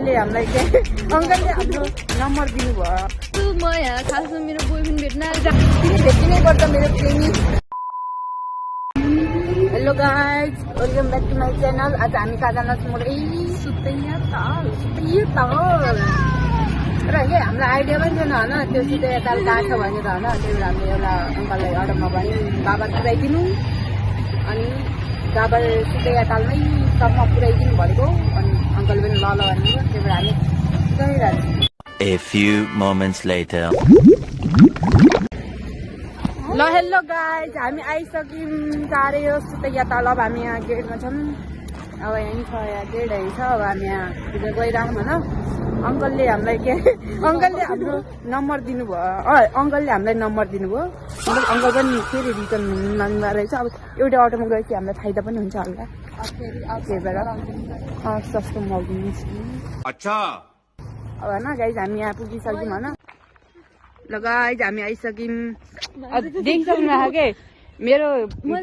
अङ्कलले हामीलाई अङ्कलले हाम्रो नम्बर दिनुभयो। म यहाँ खासमा मेरो बोयफ्रेन्ड भेट्न तिमी भेटिनै पर्छ मेरो प्रेमी। Hello guys, welcome back to my channel. आज हामी कहाँ जान छौँ? सुतैया ताल र हे हामीलाई आइडिया पनि थिएन होइन, त्यो सुतैया ताल कहाँ छ भनेर होइन। त्यही भएर हामीले एउटा अङ्कललाई अर्डरमा भन्यो बाबा पुऱ्याइदिनु, अनि बाबा सुतैया तालमै सबमा पुऱ्याइदिनु भनेको। अनि अङ्कल पनि ल ल भन्नुभयो, त्यही भएर हामी गइरहेको छौँ। A few moments later. ल हेलो गाइज, हामी आइसक्यौँ चाँडै हो सुतैया ताल। अब हामी यहाँ गेटमा छौँ। अब यहीँ छ, यहाँ गेट यहीँ छ। अब हामी यहाँ गइरहौँ होइन। अङ्कलले हामीलाई अङ्कलले हाम्रो नम्बर दिनुभयो। अङ्कलले हामीलाई नम्बर दिनुभयो। अङ्कल पनि फेरि रिटर्न माग्दा रहेछ। अब एउटै अटोमा गएपछि हामीलाई फाइदा पनि हुन्छ हल्का, त्यही भएर सस्तो मगाइदिनुहोस् कि। अच्छा अब होइन गाइज, हामी यहाँ पुगिसक्यौँ होइन। ल गाइज, हामी आइसक्यौँ। देखिसक्नु भएको के मेरो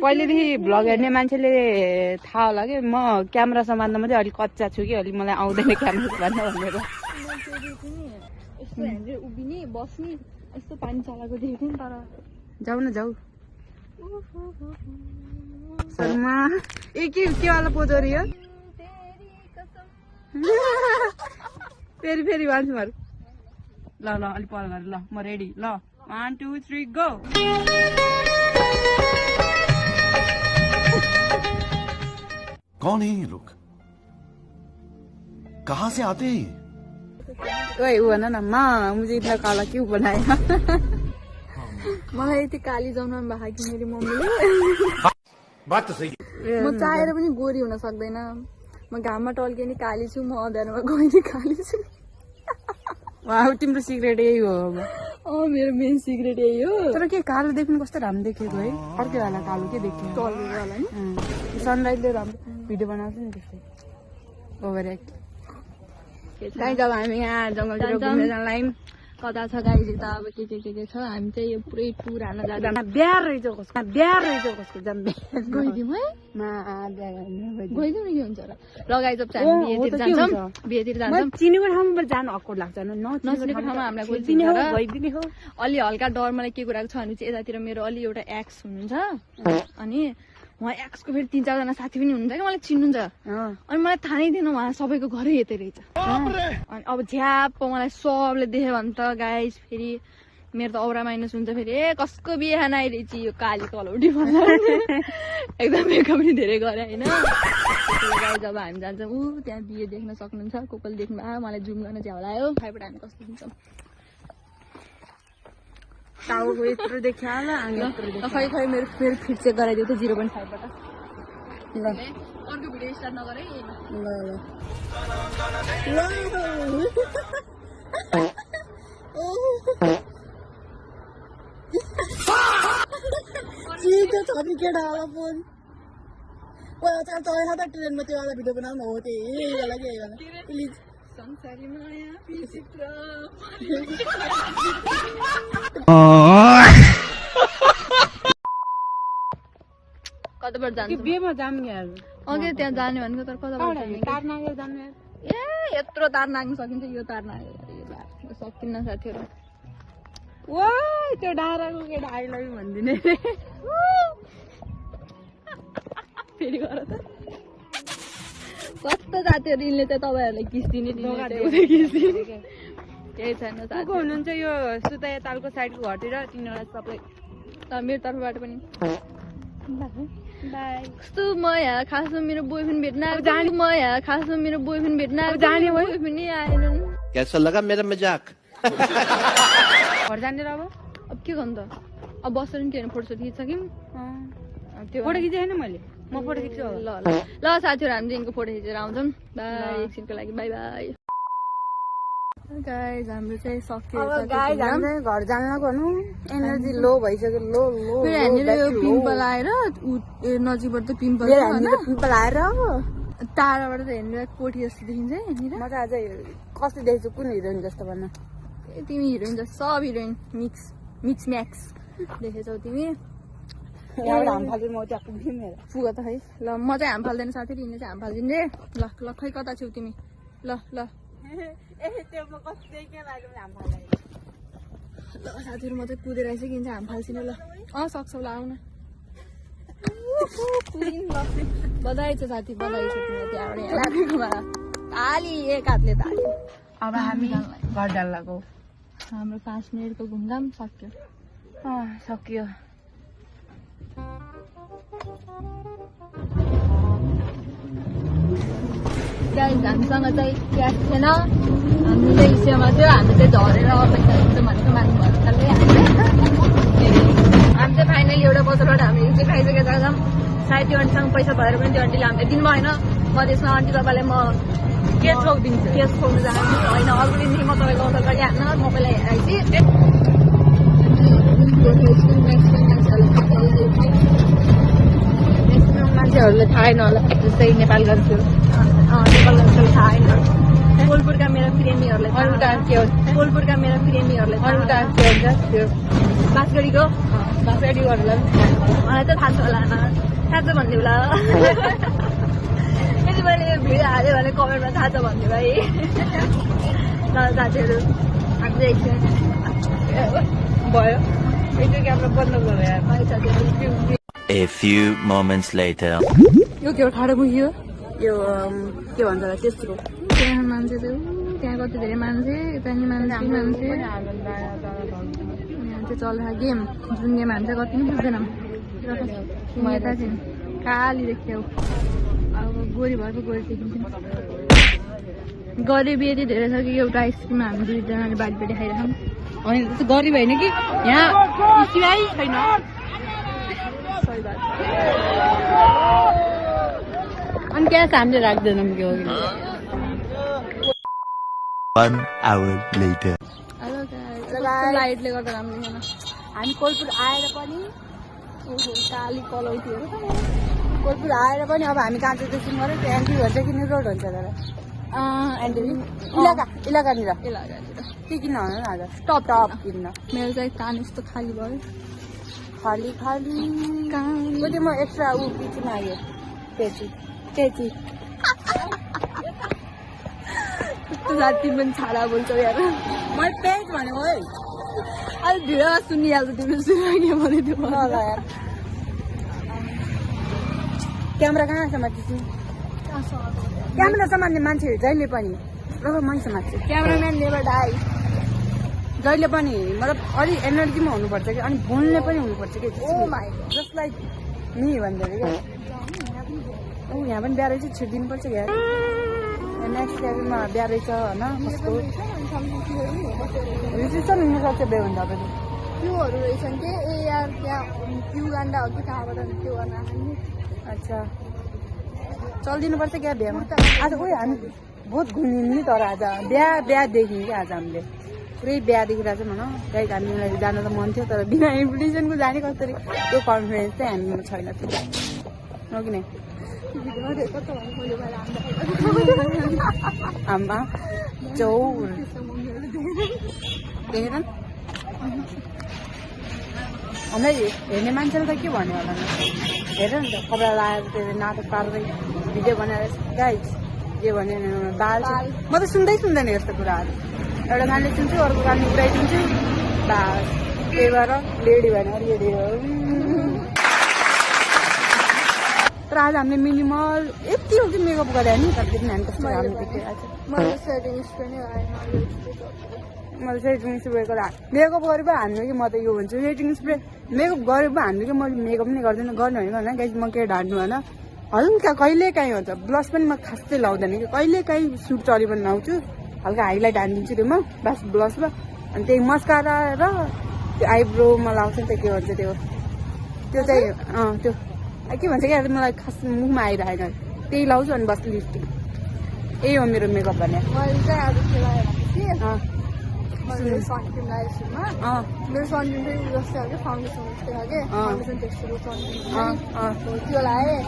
पहिलेदेखि भ्लग हेर्ने मान्छेले थाहा होला कि म क्यामेरा सम्हाल्नमा चाहिँ अलिक कच्चा छु कि, अलिक मलाई आउँदैन क्यामेरा सम्हाल्न भनेर। यस्तो हेरेर उभिने बस्ने यस्तो पानी चलाएको देखेको नि। तर जाऊ न जाऊ शर्मा। ए के वाला पोजरी हो? फेरि फेरि भन्छु ल ल अलिक पर गरेर ल म रेडी। ल 1 2 3 गो। कौन है ये लोग? कहाँ से आते हैं? ओए वो ना माँ, मुझे इतना काला क्यों बनाया? मलाई यति काली जमाउनु भएको कि मेरो मम्मीले। बात तो सही। म चाहेर पनि गोरी हुन सक्दैन। म घाममा टल्के नि काली छु, म अँध्यारोमा गए नि काली छु। वाह, तिम्रो सिक्रेट यही हो अब। मेरो मेन सिक्रेट यही हो। तर के कालो देख्नु कस्तो राम्रो देखेको है। अर्कै वाला कालो के देख्यो टल्केको होला नि। सनलाइटले राम्रो भिडियो बनाउँछ नि त्यस्तै ओभर एक्ट। गाइज अब हामी यहाँ जङ्गलतिर घुम्न जान लाग्यौँ। कता छ गाइज त अब के छ। हामी चाहिँ यो पुरै टुर हान्न जाँदा बिहार रहेछ कसको जाम गइदिउँ है। गइदिउँ न के हुन्छ र। ल गाइज अब चाहिँ हामी बिहेतिर जान्छौँ। चिनेको ठाउँमा जानु अक्वर्ड लाग्छ नचिनेको ठाउँमा हामीलाई गइदिने हो। अलि हल्का डर मलाई के कुराको छ भने चाहिँ यतातिर मेरो अलि एउटा एक्स हुनुहुन्छ, अनि उहाँ एक्सको फेरि 3-4 जना साथी पनि हुनुहुन्छ क्या, मलाई चिन्नुहुन्छ। अनि मलाई थाहा नै थिएन उहाँ सबैको घरै यतै रहेछ। अनि अब झ्याप मलाई सबले देख्यो भने त गाइज फेरि मेरो त औरा माइनस हुन्छ। फेरि ए कसको बिहा नआइरहेछ यो काली कलौटी भन्दा एकदम मेकअप पनि धेरै गरे होइन। गाइज अब हामी जान्छौँ। त्यहाँ बिहे देख्न सक्नुहुन्छ, कोकल देख्नु भयो। मलाई जुम गर्न चाहिँ होला हो। फाइबाट हामी कस्तो दिन्छौँ टाउको यत्रो देखियो होला। खै खै मेरो फिट चेक गराइदियो त 0.5बाट। ल अर्को भिडियो स्टार्ट नगर है। केटावाला फोन चढेन त ट्रेनमा, त्यो वाला भिडियो बनाउनु हो। त्यही वाला के वाला प्लिज। संसारी माया विचित्र कताबाट जान्छ? बिहेमा जाम यार। अघि त्यहाँ जाने भनेको, तर कताबाट तार नागेर जानु यार। ए यत्रो तार नाग्न सकिन्छ? यो तार नागेर सक्दिनँ साथीहरू। ओ त्यो डाँडाको केटा आई लभ यु भनिदिने फेरि गर त। कस्तो साथीहरू यिनले चाहिँ तपाईँहरूलाई किस दिने केही छैन। को हुनुहुन्छ यो सुतैया तालको साइडको घरतिर तिनीहरूलाई सबै मेरो तर्फबाट पनि बाई। कस्तो म यहाँ खासमा मेरो बोयफ्रेन्ड भेट्न जाने। म यहाँ खासमा मेरो बोयफ्रेन्ड भेट्न जाने बोयफ्रेन्ड नै आएनन्। कैसा लगा मेरा मजाक? घर जाने र अब के गर्नु त? अब बसेर नि के होइन, फोटो खिच्छ कि त्यो फोटो खिचेन मैले। म फोटो खिच्छु। ल साथीहरू हामी चाहिँ यिनको फोटो खिचेर आउँछौँ। बाई, एकछिनको लागि बाई बाई। गाइज हाम्रो चाहिँ सक्यो। गाइज हामी घर जान गर्नु, एनर्जी लो भइसक्यो। लो फेरि हामीले यो पिम्पल आएर नजिकबाट त पिम्पल पिम्पल आएर टाढाबाट त हेर्नु कोठी जस्तो देखिन्छ है। म त अझै कस्तो देख्छु, कुन हिरोइन जस्तो भन्न। तिमी हिरोइन जस्तो सब हिरोइन मिक्स म्याक्स देखेछौ तिमी। हाम फाल्दै म त्यहाँ पुग्दिनँ मेरो पुग त खै। ल म चाहिँ हाम फाल्दैन साथी, यिनले चाहिँ हाम फालिदिने। ल ल खै कता छौ तिमी? ल ल त्यो म कस्तै के लाग्यो हामफाल्दै ल साथीहरू म चाहिँ कुदेर आइसकिन्छ हाम फाल्छिन ल सक्छौ ल आउन बधाई छ साथी बधाई छ तिमीलाई त्यहाँबाट लागेकोमा ताली एक हातले ताली अब हामी घर डाल्लाको हाम्रो 5 मिनटको घुमघाम सक्यो सक्यो हामीसँग चाहिँ क्यास थिएन हामीले विषयमा थियो हामी चाहिँ झरेर पैसा हुन्छ भनेको माथि भर्खरले हामी चाहिँ फाइनली एउटा पसलबाट हामीले चाहिँ खाइसकेका छौँ सायद त्यो आन्टीसँग पैसा भएर पनि त्यो आन्टीले हामीलाई दिनु भएन म त्यसमा आन्टी तपाईँलाई म केस ठोकिदिन्छु केस खोल्नु चाहन्छु होइन अर्को दिनदेखि म तपाईँको अडर गरिहाल्न म पहिला आइसि मान्छेहरूले थाहै नहोला जस्तै नेपाल गर्थ्यो नेपाल गर्थ्यो थाहा होइन बोलपुरका मेरा प्रेमीहरूलाई अरूटा के हो बोलपुरका मेरा प्रेमीहरूलाई अरूटा के हुन्छ त्यो बाँसगढीको बाँसगढीहरूलाई मलाई त थाहा छ होला थाहा छ भन्ने होला यदि मैले यो भिडियो हाल्यो भने कमेन्टमा थाहा छ भन्ने भाइ ल साथीहरू हामी चाहिँ एकछिन भयो एकचोटि क्यामेरा बन्द गऱ्यो यार भाइ साथीहरू A few moments later. यो के हो ठाडो पुग्यो यो के भन्छ होला त्यस्तो त्यहाँ मान्छे चाहिँ त्यहाँ कति धेरै मान्छे यता नि मान्छे यहाँ चाहिँ चल्छ गेम जुन गेम हान्छ कति पनि बुझ्दैनौँ यता चाहिँ काली देखियो अब गोरी भएको गोरी देखिन्छ गरिब यति धेरै छ कि एउटा आइसक्रिम हामी दुईजनाले बाटोपट्टि खाइरहेछौँ होइन त्यस्तो गरिब होइन कि यहाँ सिवाई छैन सही बात अनि क्यास हामीले राख्दैनौँ के हो कि 1 hour later. हेलो लाइटले गर्दा राम्रो छैन हामी कोलपुर आएर पनि ओहो काली कलौ थियो कोलपुर आएर पनि अब हामी कहाँ चाहिँ एकछिन गऱ्यो त्यो एन्ट्री भन्छ कि न्यू रोड हुन्छ तर एन्ट्री इलाकानिर के किन्न भन्नु न आज टप किन्न मेरो चाहिँ कान यस्तो खाली भयो खाली खाली कति म एक्स्ट्रा ऊ पिछिन आयो टेची जाति पनि छाडा बोल्छौ यार मैले पेज भनेको है अहिले भिडियोमा सुनिहाल्छ तिम्रो सुनिहाल्यो भने त्यो ल यार क्यामेरा कहाँ समात्छु क्यामेरा समात्ने मान्छेहरू जहिले पनि र मै समात्छु क्यामेराम्यान नेभर डाई जहिले पनि मतलब अलिक एनर्जीमा हुनुपर्छ कि अनि बोल्ने पनि हुनुपर्छ कि ओ माई जस्ट लाइक नि भन्दाखेरि क्या ऊ यहाँ पनि बिहा रहेछ छिर्दिनुपर्छ क्या नेक्स्ट क्याबीमा बिहा रहेछ होइन कस्तो रिसेप्सन हुनसक्छ बेभन्दा पनि त्योहरू रहेछन् के ए यार त्यहाँ युगान्डा हो कि कहाँबाट त्यो गर्न आएको अच्छा चलिदिनुपर्छ क्या बिहामा आज उयो हामी बहुत घुम्यौँ नि तर आज बिहा देख्यौँ क्या आज हामीले पुरै बिहा देखिरहेको छ भनौँ गाइड हामीलाई जान त मन थियो तर बिना इन्भिटेसनको जाने कसरी त्यो कन्फिडेन्स चाहिँ हामीमा छैन थियो हो कि नै आमा चौर देखेन हामीलाई हेर्ने मान्छेले त के भन्यो होला हेर नि त कपडा लगाएर त्यो नाटक पार्दै भिडियो बनाएर गाइज के भन्यो बाल म त सुन्दैन यस्तो कुराहरू एउटा गानले सुन्छु अर्को गानले उडाइदिन्छु बास त्यही भएर लेडी भनेर लेडी हो तर आज हामीले मिनिमल यति हो कि मेकअप गरे नि तर त्यति हामी कस्तो राम्रो देखिरहेको छ मैले सेटिङ पनि मैले सेटिङ स्प्रे गरेर मेकअप गरेर पो हान्नु कि म त यो भन्छु सेटिङ स्प्रे मेकअप गरेर पो हान्नु कि मैले मेकअप पनि गर्दैन गर्नु होइन गाइस म के ढाड्नु होइन हल्का कहिले काहीँ हुन्छ ब्लस पनि म खासै लाउँदैन कि कहिले काहीँ सुट चली पनि लाउँछु हल्का हाइलाइट हानिदिन्छु त्यो म बस ब्लसमा अनि त्यही मस्कारा र त्यो आइब्रोमा लाउँछ नि त के भन्छ त्यो चाहिँ त्यो के भन्छ क्या मलाई खास मुखमा आइरहेको त्यही लाउँछु अनि बस लिपस्टिक यही हो मेरो मेकअप भने मैले चाहिँ आज मैले सनक्रिम लगाएको सुरुमा मेरो सनक्रिम चाहिँ जस्तै खालको फाउन्डेसन जस्तै खालको फाउन्डेसन टेक्स्टरको सनक्रिम त्यो लगाएँ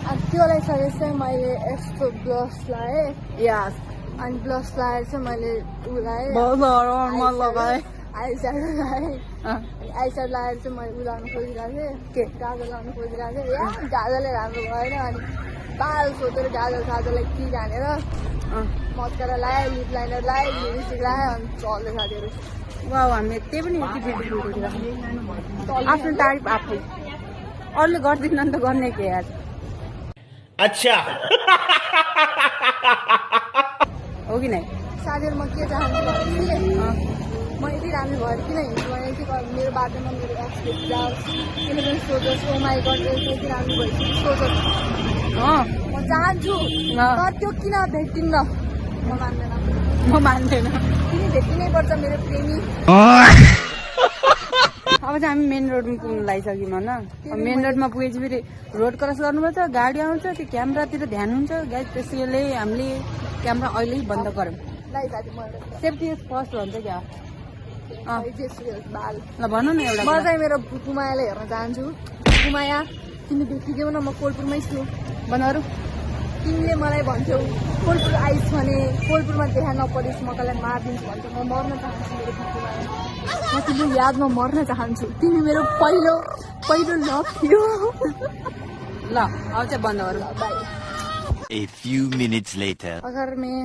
अनि त्यो लगाइसकेपछि चाहिँ मैले यस्तो ब्लस लगाएँ अनि ब्लस लगाएर चाहिँ मैले ऊ लगाएँ आइस्याडो लगाएँ आइस्याडो लगाएर चाहिँ मैले उ लगाउनु खोजिरहेको थिएँ के गाजर लगाउनु खोजिरहेको थिएँ या गाजरले राम्रो भएन अनि बाल सोधेर गाजर साजरलाई कि हानेर मस्कारा लगायो लिप लाइनर लगायो लिपस्टिक लगायो अनि चल्दै साथीहरू वाउ हामी त्यही पनि यति भिडियो आफ्नो तारिफ आफै अरूले गर्दैन नि त गर्ने के यार अच्छा हो कि नै साथीहरू म के चाहन्छु भने म यति राम्रो भएर किन हिँड्छु भने चाहिँ मेरो बाटोमा मेरो एक्सपेक्ट जाओस् किन पनि सोचोस् ओ माई गड यति राम्रो भइसक्यो सोचोस् म चाहन्छु तर त्यो किन भेटिन्न म मान्दैन किन भेटिनै पर्छ मेरो प्रेमी अब चाहिँ हामी मेन रोडमा पुग्नु लागिसक्यौँ होइन मेन रोडमा पुगेपछि फेरि रोड क्रस गर्नुपर्छ गाडी आउँछ त्यो क्यामेरातिर ध्यान हुन्छ गाइस त्यसैले हामीले क्यामेरा अहिले बन्द गरौँ सेफ्टी इज फर्स्ट भन्छ क्या बाल ल भन न एउटा म चाहिँ मेरो कुमायालाई हेर्न चाहन्छु कुमाया तिमी भेटिदेऊ न म कोलपुरमै छु बनाहरू तिमीले मलाई भन्छौ कोलपुर आइस भने कोलपुरमा देखा नपरिस् म तँलाई मारिदिन्छु भन्छौ म मर्न चाहन्छु मेरो कुमाया म तिम्रो यादमा मर्न चाहन्छु तिमी मेरो पहिलो लभ थियो ल अब चाहिँ बन्द गरौँ by A few minutes later. अगर मैं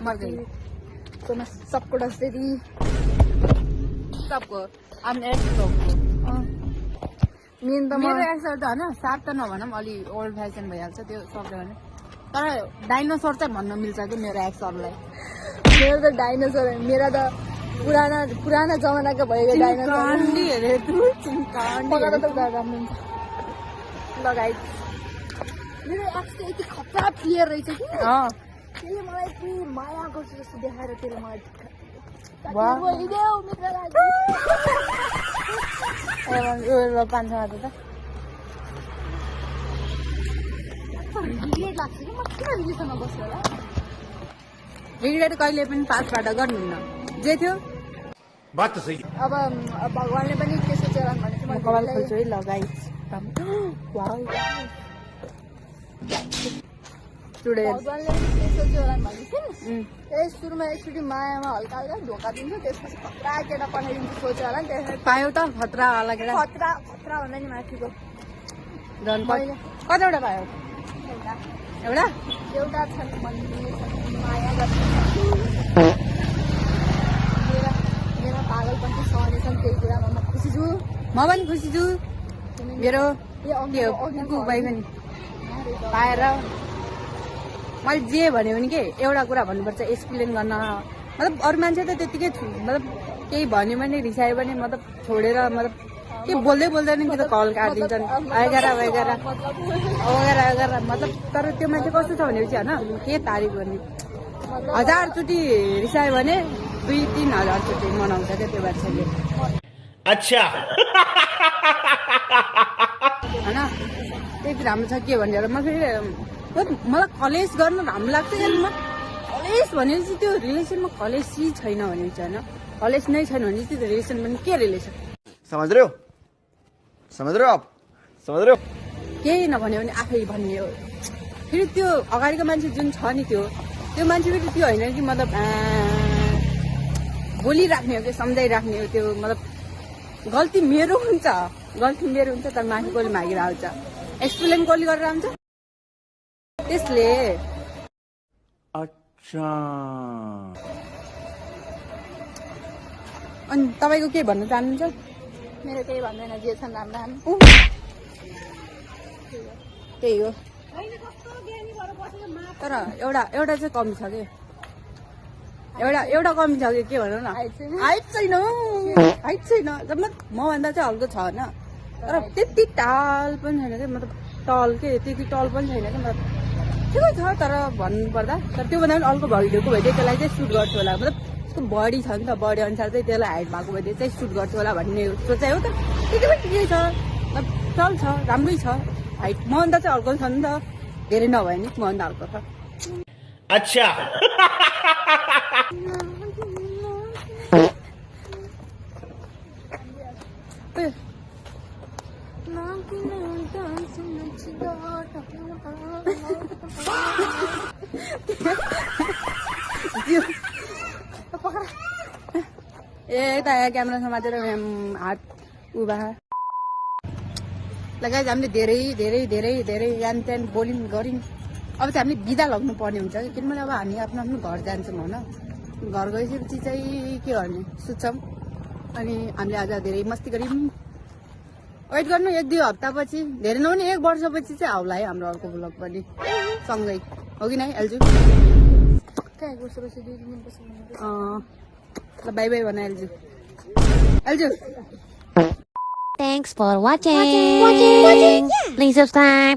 मर गई तो मैं सबको डस देती सबको आफ्नो एक्सको मेन त मेरो एक्सहरू त होइन सार्प त नभनौँ अलि ओल्ड फेसन भइहाल्छ त्यो सक्यो भने तर डाइनोसर चाहिँ भन्न मिल्छ कि मेरो एक्सहरूलाई मेरो त डाइनोसर मेरा त पुराना जमानाको भएको डाइनोसर पकाएर त उनीहरू राम्रो हुन्छ लगाइ मेरो एक्स त यति खतरा प्लेयर रहेछ कि त्यसले मलाई यति माया गर्छ जस्तो देखाएर त्यसले मलाई भइदेऊ मित्र लागि 500 त रिग्रेट लाग्छ कि म किन रिलेसनमा बस्छु होला रिग्रेट कहिले पनि पासबाट गर्नुहुन्न जे थियो बात तो सही अब भगवान्ले पनि के सोचेर भने म कपाल खोल्छु है लगाइ भगवान्ले पनि के सोच्यो होला भनेपछि सुरुमा एकचोटि मायामा हल्का हल्का धोका दिन्छ त्यसपछि खतरा केटा पठाइदिन्छ सोच्यो होला नि त्यसपछि पायो त खतरा लागेर खतरा भन्दा नि माथिको कतिवटा पायो एउटा एउटा छन् माया गर्छ मेरा पागलपन्थी सहने छन् त्यही कुरामा म खुसी छु म पनि खुसी छु मेरो के हो भाइ पनि पाएर मैले जे भन्यो भने के एउटा कुरा भन्नुपर्छ एक्सप्लेन गर्न मतलब अरू मान्छे त त्यतिकै मतलब केही भन्यो भने रिसायो भने मतलब छोडेर मतलब के बोल्दै बोल्दैन कि त कल काटिदिन्छन् वगेरा मतलब तर त्यो मान्छे कस्तो छ भनेपछि होइन के तारिफ गर्ने 1000 चोटि रिसायो भने 2-3 हजार चोटि मनाउँछ क्या त्यो मान्छेले अच्छा होइन त्यति राम्रो छ के भनेर म फेरि मलाई कलेज गर्न राम्रो लाग्छ किनकि म कलेज भनेपछि त्यो रिलेसनमा कलेज चाहिँ छैन भनेपछि होइन कलेज नै छैन भने त्यो रिलेसन पनि के रिलेसन समझ रहे हो आप समझ रहे हो केही नभन्यो भने आफै भन्ने हो फेरि त्यो अगाडिको मान्छे जुन छ नि त्यो मान्छे फेरि त्यो होइन कि मतलब बोलिराख्ने हो कि सम्झाइराख्ने हो त्यो मतलब गल्ती मेरो हुन्छ तर माथि कसले मागेर आउँछ एक्सप्लेन कसले गरेर आउँछ त्यसले अच्छा अनि तपाईँको के भन्न चाहनुहुन्छ मेरो केही भन्दैन जे छन् राम्रा त्यही हो तर एउटा चाहिँ कमी छ कि एउटा कमी छ कि के भनौँ न हाइट छैन मभन्दा चाहिँ हल्को छ होइन तर त्यति टाल पनि छैन कि मतलब टल के त्यति टल पनि छैन कि मतलब ठिकै छ तर भन्नुपर्दा तर त्योभन्दा पनि अर्को भइदिएको भइदियो त्यसलाई चाहिँ सुट गर्थ्यो होला मतलब त्यसको बडी छ नि त बडी अनुसार चाहिँ त्यसलाई हाइट भएको भइदियो चाहिँ सुट गर्थ्यो होला भन्ने सोचाइ हो त त्यति पनि ठिकै छ चल्छ राम्रै छ हाइट मभन्दा चाहिँ हल्को छ नि त धेरै नभए नि मभन्दा हल्को छ अच्छा ए यता क्यामेरा समातेर हात उभा ल गाइज हामीले धेरै धेरै धेरै धेरै यान त्यान बोल्यौँ गऱ्यौँ अब चाहिँ हामीले बिदा लाग्नु पर्ने हुन्छ किनभने अब हामी आफ्नो आफ्नो घर जान्छौँ होइन घर गइसकेपछि चाहिँ के गर्ने सुत्छौँ अनि हामीले आज धेरै मस्ती गऱ्यौँ वेट गर्नु 1-2 हप्तापछि धेरै नहुने 1 वर्षपछि चाहिँ आउला है हाम्रो अर्को ब्लग पनि सँगै हो कि नै एल्जु ल बाई बाई भन एल्जु एल्जु Thanks for watching. Please subscribe.